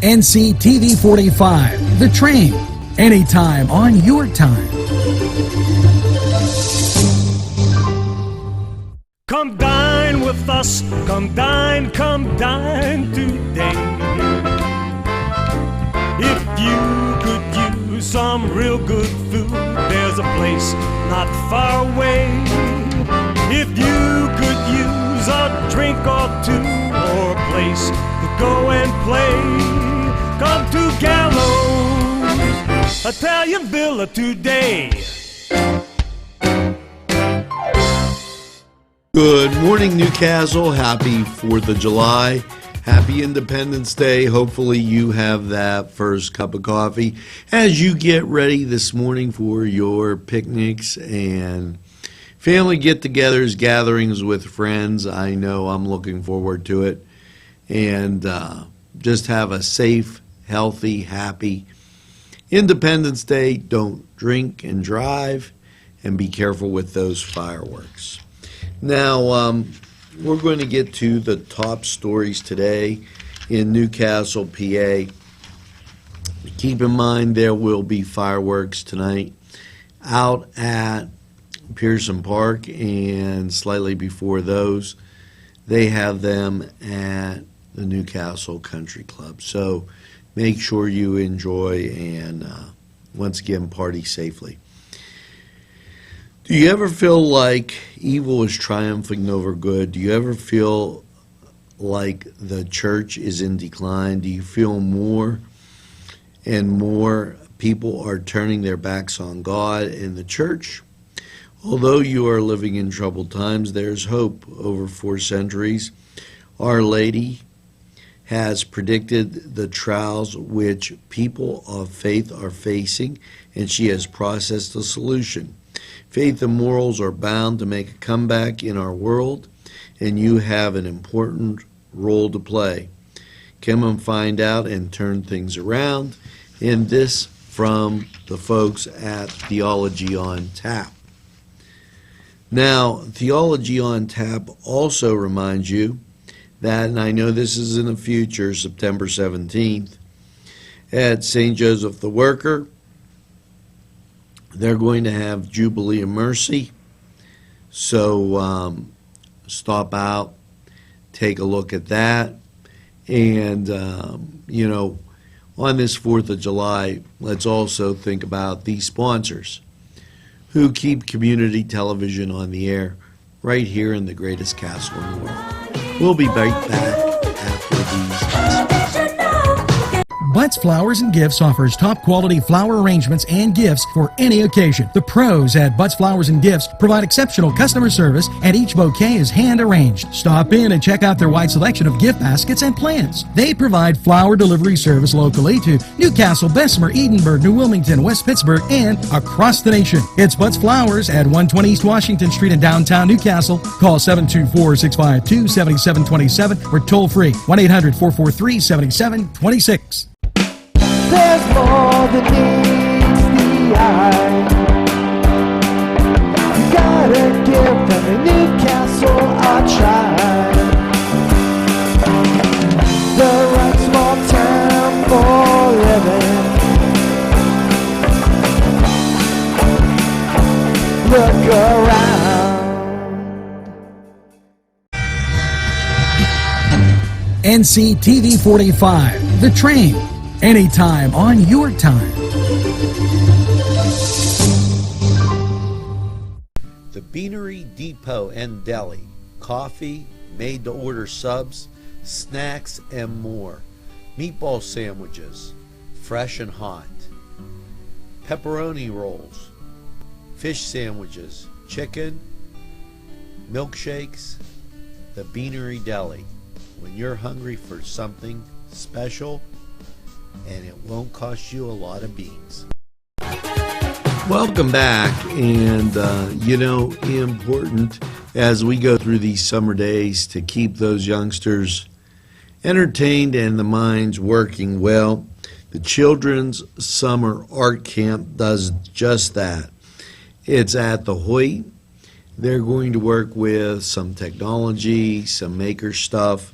NCTV45, The Train, anytime on your time. Come dine with us, come dine today. If you could use some real good food, there's a place not far away. If you could use a drink or two, or a place to go and play, come to Gallows Italian Villa today. Good morning, Newcastle. Happy 4th of July. Happy Independence Day. Hopefully you have that first cup of coffee as you get ready this morning for your picnics and family get-togethers, gatherings with friends. I know I'm looking forward to it. And just have a safe, healthy, happy Independence Day. Don't drink and drive, and be careful with those fireworks. Now, we're going to get to the top stories today in Newcastle, PA. Keep in mind there will be fireworks tonight out at Pearson Park, and slightly before those, they have them at the Newcastle Country Club. So make sure you enjoy and, once again, party safely. Do you ever feel like evil is triumphing over good? Do you ever feel like the church is in decline? Do you feel more and more people are turning their backs on God and the church? Although you are living in troubled times, there's hope. Over 4 centuries, Our Lady has predicted the trials which people of faith are facing, and she has processed a solution. Faith and morals are bound to make a comeback in our world, and you have an important role to play. Come and find out and turn things around. And this from the folks at Theology on Tap. Now, Theology on Tap also reminds you that, and I know this is in the future, September 17th, at St. Joseph the Worker, they're going to have Jubilee of Mercy. So stop out, take a look at that. And, you know, on this 4th of July, let's also think about these sponsors who keep community television on the air right here in the greatest castle in the world. We'll be right back after these messages. Butts Flowers and Gifts offers top quality flower arrangements and gifts for any occasion. The pros at Butts Flowers and Gifts provide exceptional customer service, and each bouquet is hand arranged. Stop in and check out their wide selection of gift baskets and plants. They provide flower delivery service locally to Newcastle, Bessemer, Edinburgh, New Wilmington, West Pittsburgh, and across the nation. It's Butts Flowers at 120 East Washington Street in downtown Newcastle. Call 724-652-7727 or toll free 1-800-443-7726. There's more than meets the eye. You gotta give them a Newcastle a try. The right small town for living. Look around. NCTV45, The Train, anytime on your time. The Beanery Depot and Deli. Coffee, made-to-order subs, snacks, and more. Meatball sandwiches, fresh and hot. Pepperoni rolls, fish sandwiches, chicken, milkshakes. The Beanery Deli. When you're hungry for something special, and it won't cost you a lot of beans. Welcome back, and you know, important as we go through these summer days to keep those youngsters entertained and the minds working well. The Children's Summer Art Camp does just that. It's at the Hoyt. They're going to work with some technology, some maker stuff.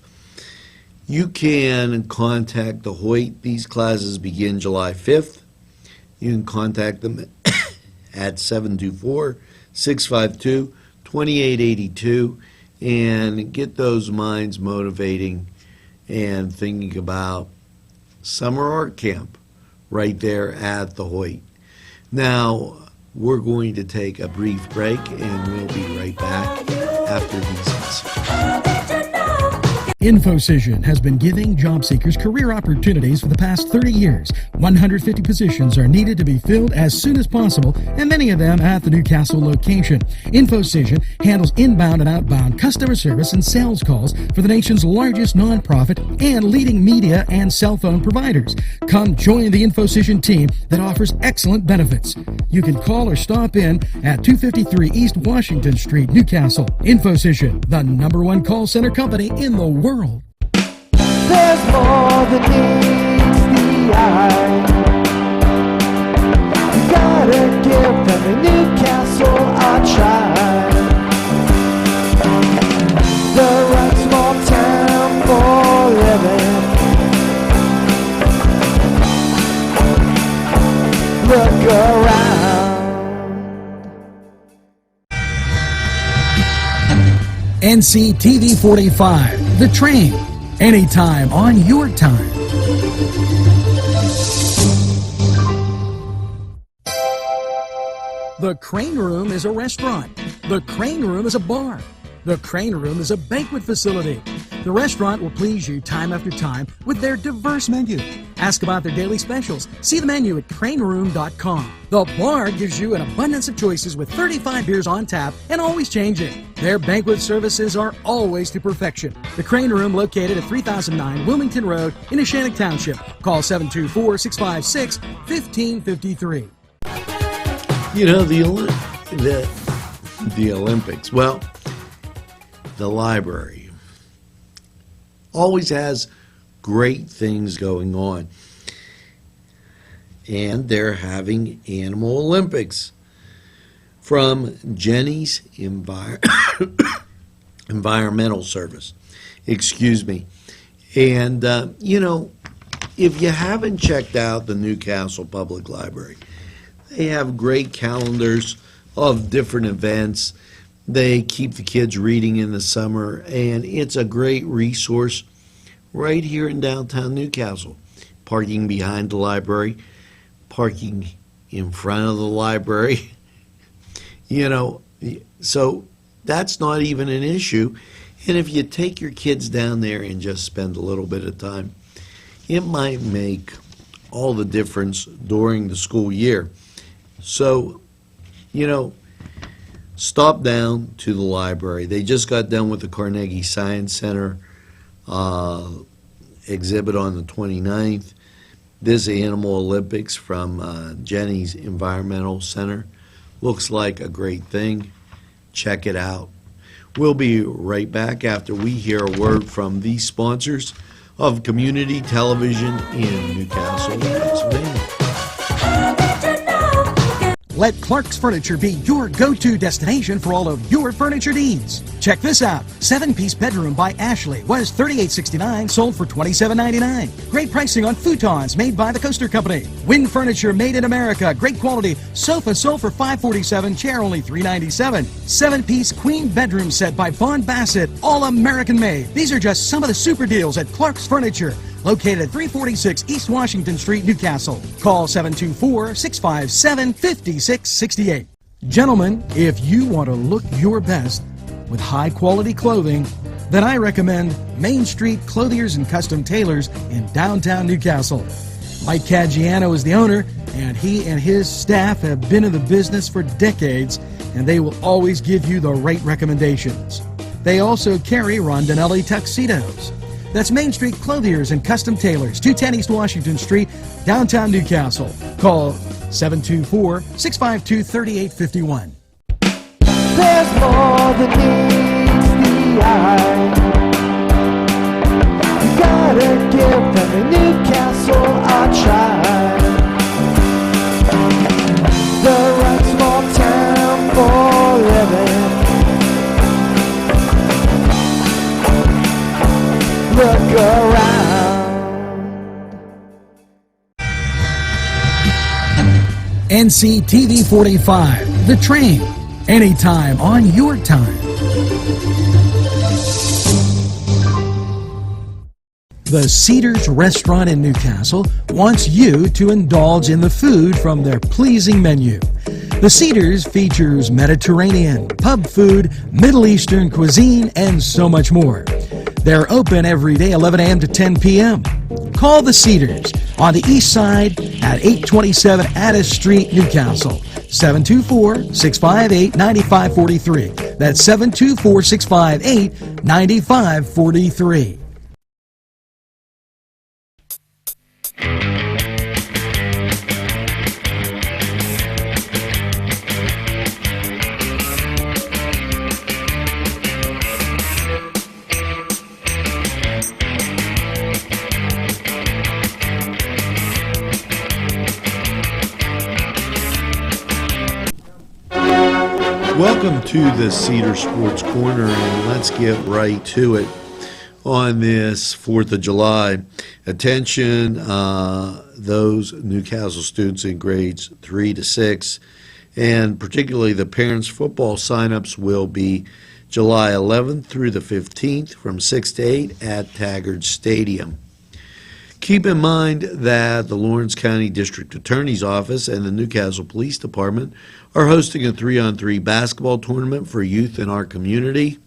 You can contact the Hoyt. These classes begin July 5th. You can contact them at 724-652-2882 and get those minds motivating and thinking about summer art camp right there at the Hoyt. Now, we're going to take a brief break and we'll be right back after these messages. InfoCision has been giving job seekers career opportunities for the past 30 years. 150 positions are needed to be filled as soon as possible, and many of them at the Newcastle location. InfoCision handles inbound and outbound customer service and sales calls for the nation's largest nonprofit and leading media and cell phone providers. Come join the InfoCision team that offers excellent benefits. You can call or stop in at 253 East Washington Street, Newcastle. InfoCision, the #1 call center company in the world. There's more than meets the eye. You gotta give them a Newcastle a try. The right small town for living. Look around. NCTV45, The Train. Anytime on your time. The Crane Room is a restaurant. The Crane Room is a bar. The Crane Room is a banquet facility. The restaurant will please you time after time with their diverse menu. Ask about their daily specials. See the menu at craneroom.com. The bar gives you an abundance of choices with 35 beers on tap and always changing. Their banquet services are always to perfection. The Crane Room, located at 3009 Wilmington Road in Neshannock Township. Call 724-656-1553. You know, the Olympics, well, the library always has great things going on. And they're having Animal Olympics from Jenny's Environmental Service. Excuse me. And, you know, if you haven't checked out the Newcastle Public Library, they have great calendars of different events. They keep the kids reading in the summer, and it's a great resource right here in downtown Newcastle. Parking behind the library, parking in front of the library, you know, so that's not even an issue. And if you take your kids down there and just spend a little bit of time, it might make all the difference during the school year. So, you know, stop down to the library. They just got done with the Carnegie Science Center exhibit on the 29th. This Animal Olympics from Jenny's Environmental Center looks like a great thing. Check it out. We'll be right back after we hear a word from the sponsors of community television in Newcastle, Pennsylvania. Let Clark's Furniture be your go-to destination for all of your furniture needs. Check this out. 7-piece bedroom by Ashley was $38.69, sold for $27.99. Great pricing on futons made by the Coaster Company. Wind Furniture made in America. Great quality. Sofa sold for $547, chair only $397. 7-piece queen bedroom set by Vaughn Bassett, all American made. These are just some of the super deals at Clark's Furniture, located at 346 East Washington Street, Newcastle. Call 724-657-5668. Gentlemen, if you want to look your best with high-quality clothing, then I recommend Main Street Clothiers and Custom Tailors in downtown Newcastle. Mike Caggiano is the owner, and he and his staff have been in the business for decades, and they will always give you the right recommendations. They also carry Rondinelli tuxedos. That's Main Street Clothiers and Custom Tailors, 210 East Washington Street, downtown Newcastle. Call 724-652-3851. There's more than meets the eye. You gotta give them a Newcastle a try. The right small town for living. Look around. NCTV45, The Train, anytime on your time. The Cedars Restaurant in Newcastle wants you to indulge in the food from their pleasing menu. The Cedars features Mediterranean, pub food, Middle Eastern cuisine, and so much more. They're open every day 11 a.m. to 10 p.m. Call the Cedars on the east side at 827 Addis Street, Newcastle. 724-658-9543. That's 724-658-9543. Welcome to the Cedar Sports Corner, and let's get right to it on this 4th of July. Attention, those Newcastle students in grades 3 to 6, and particularly the parents' football signups will be July 11th through the 15th from 6 to 8 at Taggart Stadium. Keep in mind that the Lawrence County District Attorney's Office and the Newcastle Police Department are hosting a 3-on-3 basketball tournament for youth in our community.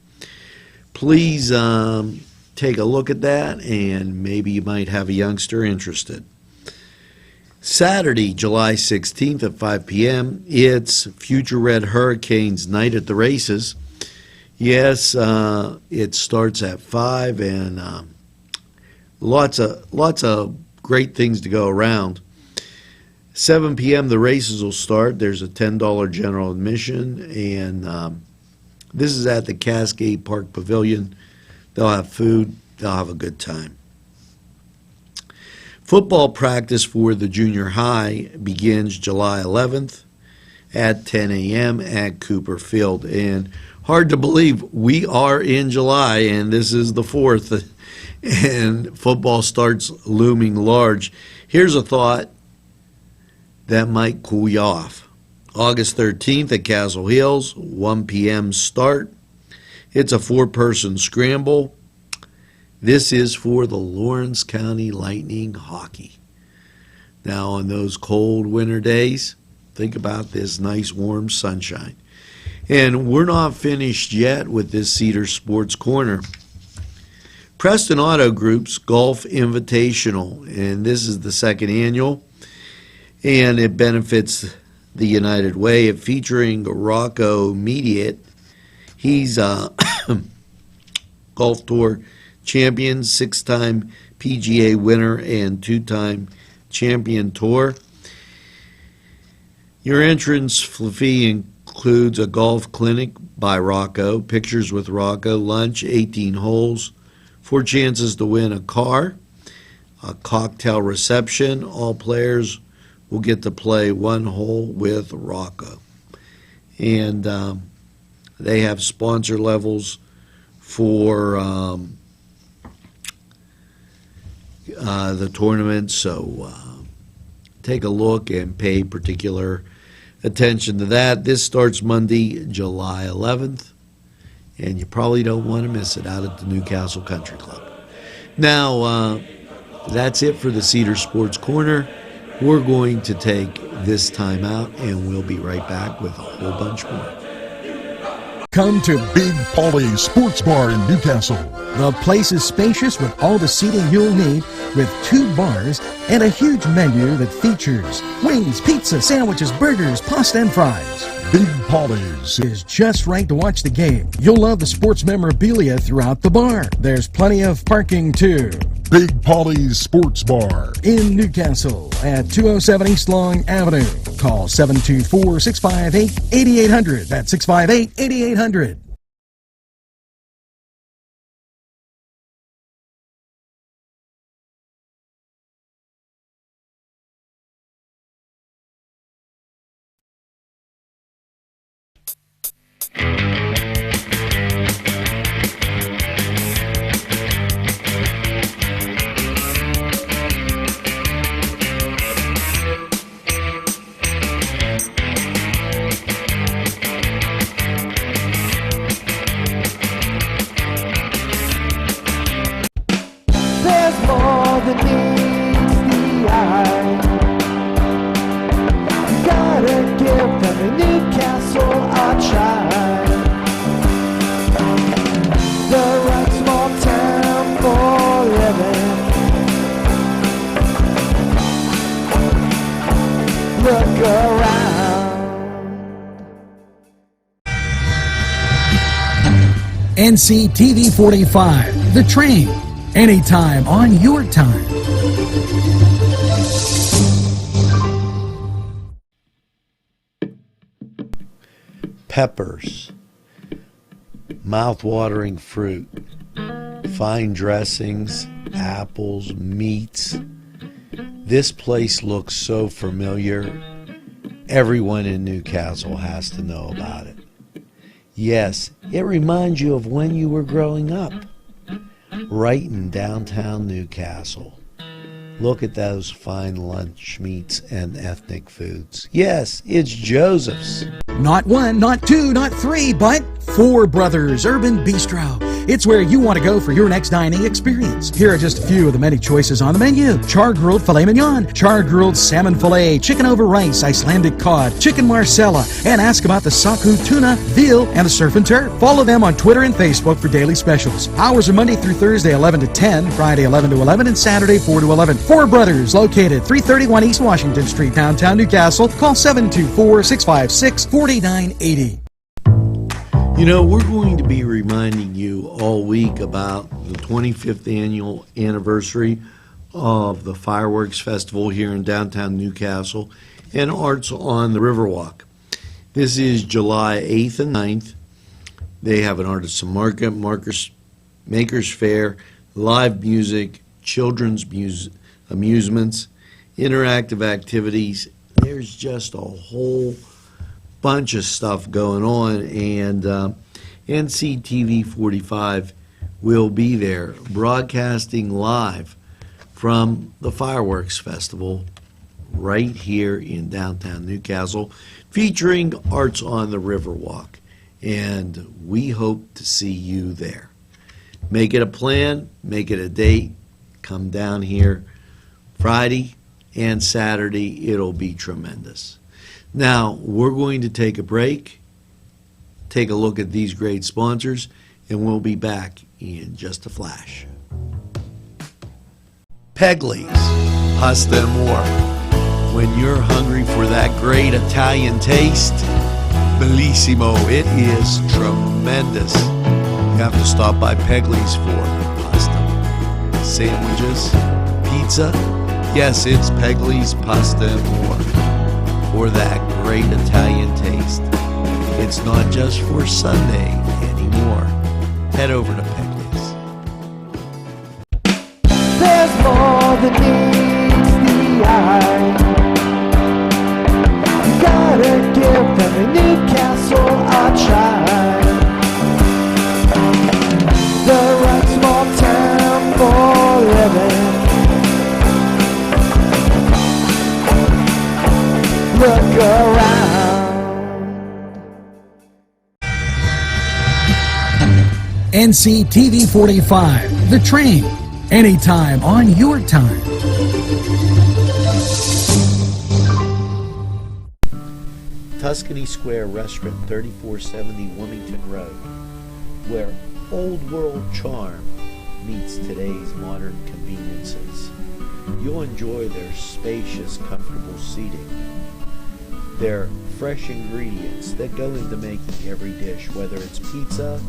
Please take a look at that, and maybe you might have a youngster interested. Saturday, July 16th at 5 p.m., it's Future Red Hurricanes Night at the Races. Yes, it starts at 5, and lots of great things to go around. 7 p.m. the races will start. There's a $10 general admission, and this is at the Cascade Park Pavilion. They'll have food. They'll have a good time. Football practice for the junior high begins July 11th at 10 a.m. at Cooper Field. And hard to believe, we are in July, and this is the 4th. And football starts looming large. Here's a thought that might cool you off. August 13th at Castle Hills, 1 p.m. start. It's a 4-person scramble. This is for the Lawrence County Lightning hockey. Now, on those cold winter days, think about this nice warm sunshine. And we're not finished yet with this Cedar Sports Corner. Preston Auto Group's Golf Invitational, and this is the 2nd annual, and it benefits the United Way. It featuring Rocco Mediate. He's a Golf Tour champion, 6-time PGA winner, and 2-time champion tour. Your entrance fee includes a golf clinic by Rocco, pictures with Rocco, lunch, 18 holes, 4 chances to win a car, a cocktail reception. All players will get to play 1 hole with Rocco. And they have sponsor levels for the tournament, so take a look and pay particular attention to that. This starts Monday, July 11th. And you probably don't want to miss it out at the Newcastle Country Club. Now, that's it for the Cedar Sports Corner. We're going to take this time out, and we'll be right back with a whole bunch more. Come to Big Polly's Sports Bar in Newcastle. The place is spacious with all the seating you'll need, with 2 bars and a huge menu that features wings, pizza, sandwiches, burgers, pasta, and fries. Big Polly's is just right to watch the game. You'll love the sports memorabilia throughout the bar. There's plenty of parking too. Big Polly's Sports Bar in Newcastle at 207 East Long Avenue. Call 724-658-8800. That's 658-8800. than meets the eye. Gotta give them a Newcastle a try. The right small town for living. Look around. NCTV45, The Train, anytime on your time. Peppers, mouth-watering fruit, fine dressings, apples, meats. This place looks so familiar. Everyone in Newcastle has to know about it. Yes, it reminds you of when you were growing up, right in downtown Newcastle. Look at those fine lunch meats and ethnic foods. Yes, it's Joseph's. Not one, not two, not three, but Four Brothers Urban Bistro. It's where you want to go for your next dining experience. Here are just a few of the many choices on the menu. Char-grilled filet mignon, char-grilled salmon filet, chicken over rice, Icelandic cod, chicken marsala, and ask about the saku tuna, veal, and the surf and turf. Follow them on Twitter and Facebook for daily specials. Hours are Monday through Thursday 11 to 10, Friday 11 to 11, and Saturday 4 to 11. Four Brothers, located 331 East Washington Street, downtown Newcastle. Call 724-656-4980. You know, we're going to be reminding you all week about the 25th annual anniversary of the Fireworks Festival here in downtown Newcastle and Arts on the Riverwalk. This is July 8th and 9th. They have an artisan market, makers fair, live music, children's amusements, interactive activities. There's just a whole bunch of stuff going on, and NCTV45 will be there broadcasting live from the Fireworks Festival right here in downtown Newcastle, featuring Arts on the Riverwalk, and we hope to see you there. Make it a plan, make it a date, come down here Friday and Saturday. It'll be tremendous. Now, we're going to take a break, take a look at these great sponsors, and we'll be back in just a flash. Pegley's, pasta and more. When you're hungry for that great Italian taste, bellissimo, it is tremendous. You have to stop by Pegley's for pasta, sandwiches, pizza. Yes, it's Pegley's Pasta and More. For that great Italian taste. It's not just for Sunday anymore. Head over to Pegley's. There's more than meets the eye. Gotta give them a Newcastle a try. The right small town for living. Look around. NCTV45, The Train, anytime on your time. Tuscany Square Restaurant, 3470 Wilmington Road, where old world charm meets today's modern conveniences. You'll enjoy their spacious, comfortable seating, their fresh ingredients that go into making every dish, whether it's pizza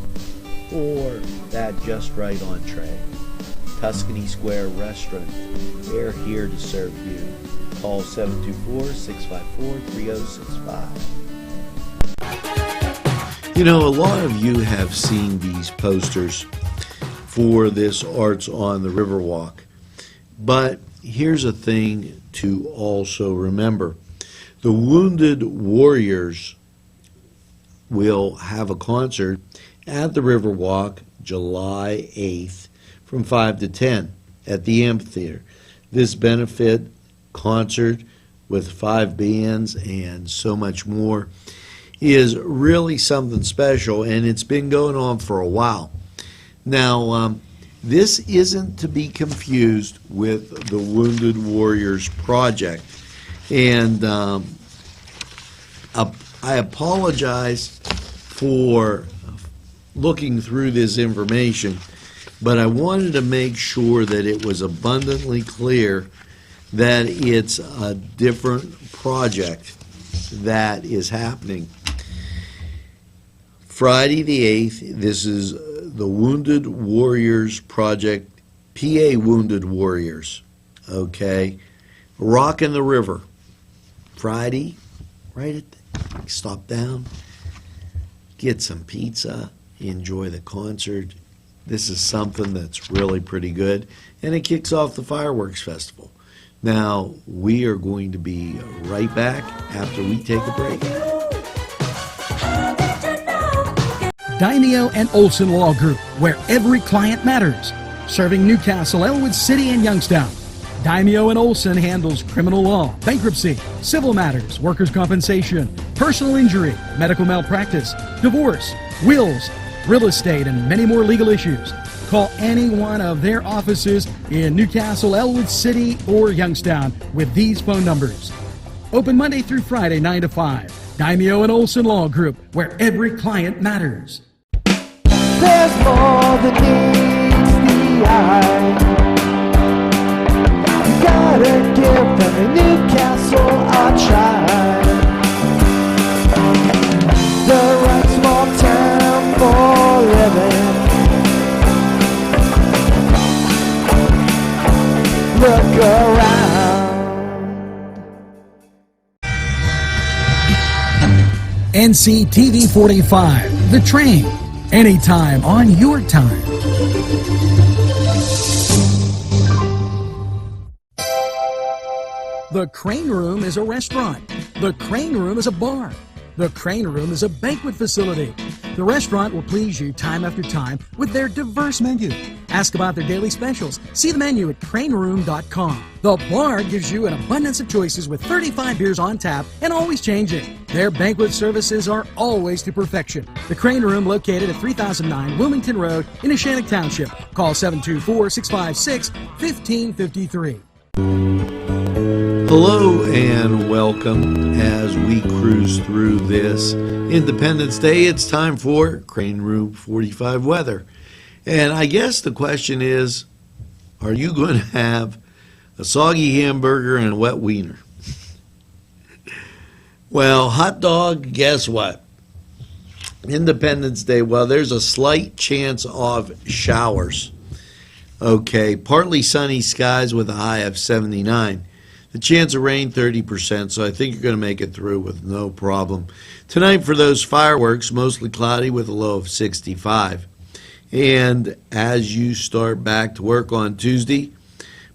or that just right entree. Tuscany Square Restaurant, they're here to serve you. Call 724-654-3065. You know, a lot of you have seen these posters for this Arts on the Riverwalk, but here's a thing to also remember. The Wounded Warriors will have a concert at the Riverwalk July 8th from 5 to 10 at the amphitheater. This benefit concert with 5 bands and so much more is really something special, and it's been going on for a while. Now, This isn't to be confused with the Wounded Warriors Project. And I apologize for looking through this information, but I wanted to make sure that it was abundantly clear that it's a different project that is happening. Friday the 8th, this is the Wounded Warriors Project, PA Wounded Warriors, okay? Rock in the River. Friday, stop down, get some pizza, enjoy the concert. This is something that's really pretty good, and it kicks off the fireworks festival. Now, we are going to be right back after we take a break. Daimio and Olson Law Group, where every client matters. Serving Newcastle, Elwood City, and Youngstown. Daimio and Olson handles criminal law, bankruptcy, civil matters, workers' compensation, personal injury, medical malpractice, divorce, wills, real estate, and many more legal issues. Call any one of their offices in Newcastle, Elwood City, or Youngstown with these phone numbers. Open Monday through Friday, 9 to 5. Daimio and Olson Law Group, where every client matters. There's more than meets the eye. You gotta give them Newcastle a try. The right small town for living. Look around. NCTV45, The Train. Anytime on your time. The Crane Room is a restaurant. The Crane Room is a bar. The Crane Room is a banquet facility. The restaurant will please you time after time with their diverse menu. Ask about their daily specials. See the menu at craneroom.com. The bar gives you an abundance of choices with 35 beers on tap and always changing. Their banquet services are always to perfection. The Crane Room, located at 3009 Wilmington Road in Neshannock Township. Call 724-656-1553. Hello and welcome as we cruise through this Independence Day. It's time for Crane Room 45 weather. And I guess the question is, are you going to have a soggy hamburger and a wet wiener? Well, hot dog, guess what? Independence Day, well, there's a slight chance of showers. Okay, partly sunny skies with a high of 79. The chance of rain, 30%, so I think you're going to make it through with no problem. Tonight for those fireworks, mostly cloudy with a low of 65. And as you start back to work on Tuesday,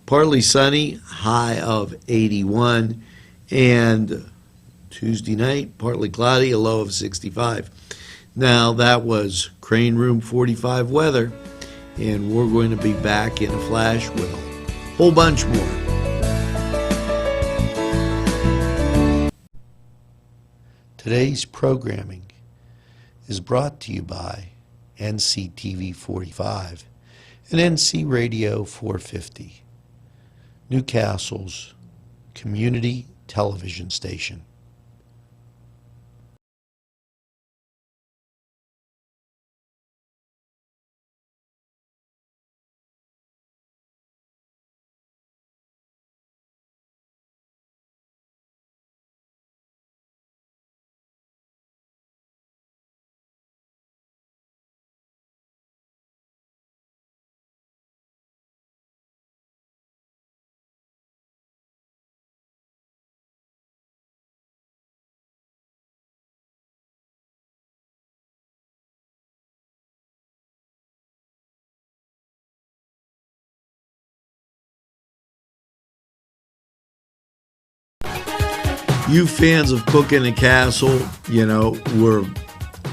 partly sunny, high of 81. And Tuesday night, partly cloudy, a low of 65. Now, that was Crane Room 45 weather, and we're going to be back in a flash with a whole bunch more. Today's programming is brought to you by NCTV45 and NC Radio 450, Newcastle's community television station. You fans of Cook in the Castle,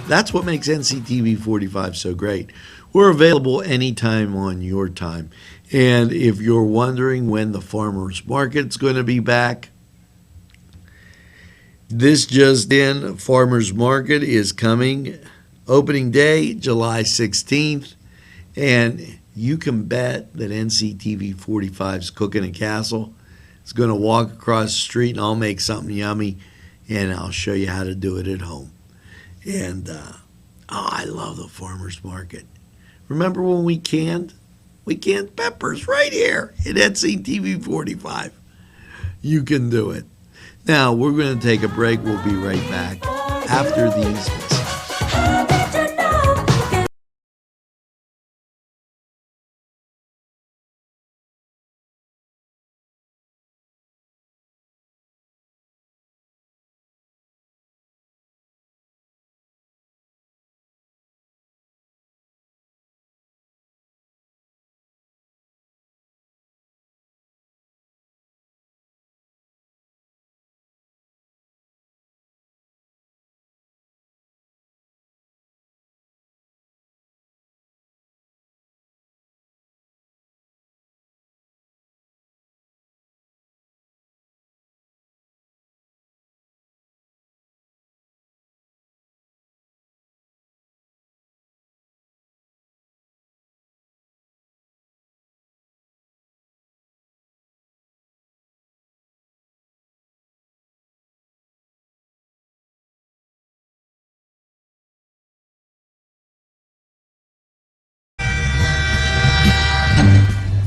that's what makes NCTV 45 so great. We're available anytime on your time. And if you're wondering when the farmers market's going to be back, this just in, farmers market is coming. Opening day, July 16th. And you can bet that NCTV45's Cooking and Castle is going to walk across the street and I'll make something yummy and I'll show you how to do it at home. And I love the farmer's market. Remember when we canned peppers right here at NCTV45? You can do it. Now, we're going to take a break. We'll be right back after these messages.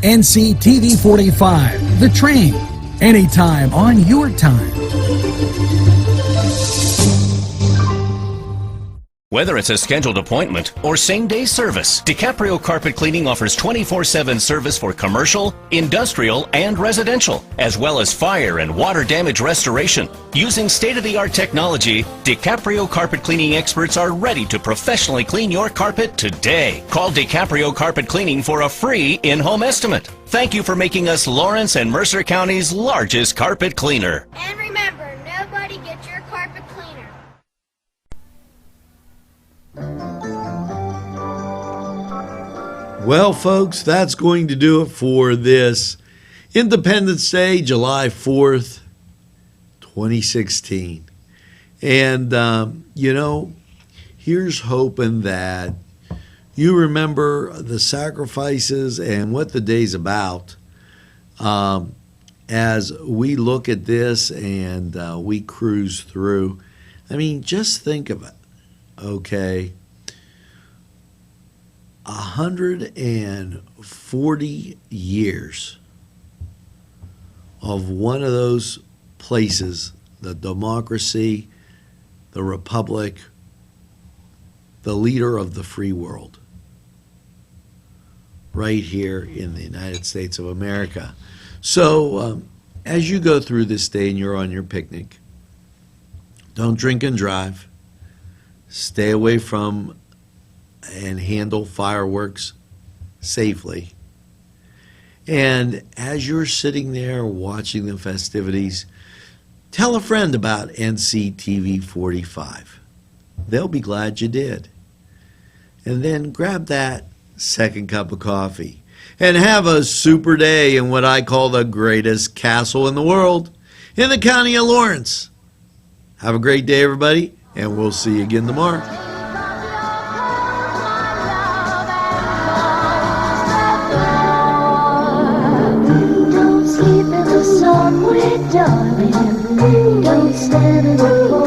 NCTV 45, The Train, anytime on your time. Whether it's a scheduled appointment or same-day service, DiCaprio Carpet Cleaning offers 24/7 service for commercial, industrial, and residential, as well as fire and water damage restoration. Using state-of-the-art technology, DiCaprio Carpet Cleaning experts are ready to professionally clean your carpet today. Call DiCaprio Carpet Cleaning for a free in-home estimate. Thank you for making us Lawrence and Mercer County's largest carpet cleaner. And remember, nobody gets your carpet cleaner. Well, folks, that's going to do it for this Independence Day, July 4th, 2016. And, here's hoping that you remember the sacrifices and what the day's about as we look at this and we cruise through. I mean, just think of it, okay? 140 years of one of those places, the democracy, the republic, the leader of the free world, right here in the United States of America. So as you go through this day and you're on your picnic, don't drink and drive. Stay away from and handle fireworks safely. And as you're sitting there watching the festivities, tell a friend about NCTV 45. They'll be glad you did. And then grab that second cup of coffee and have a super day in what I call the greatest castle in the world, in the county of Lawrence. Have a great day, everybody, and we'll see you again tomorrow. Don't sleep in the sun, darling. Don't stand in the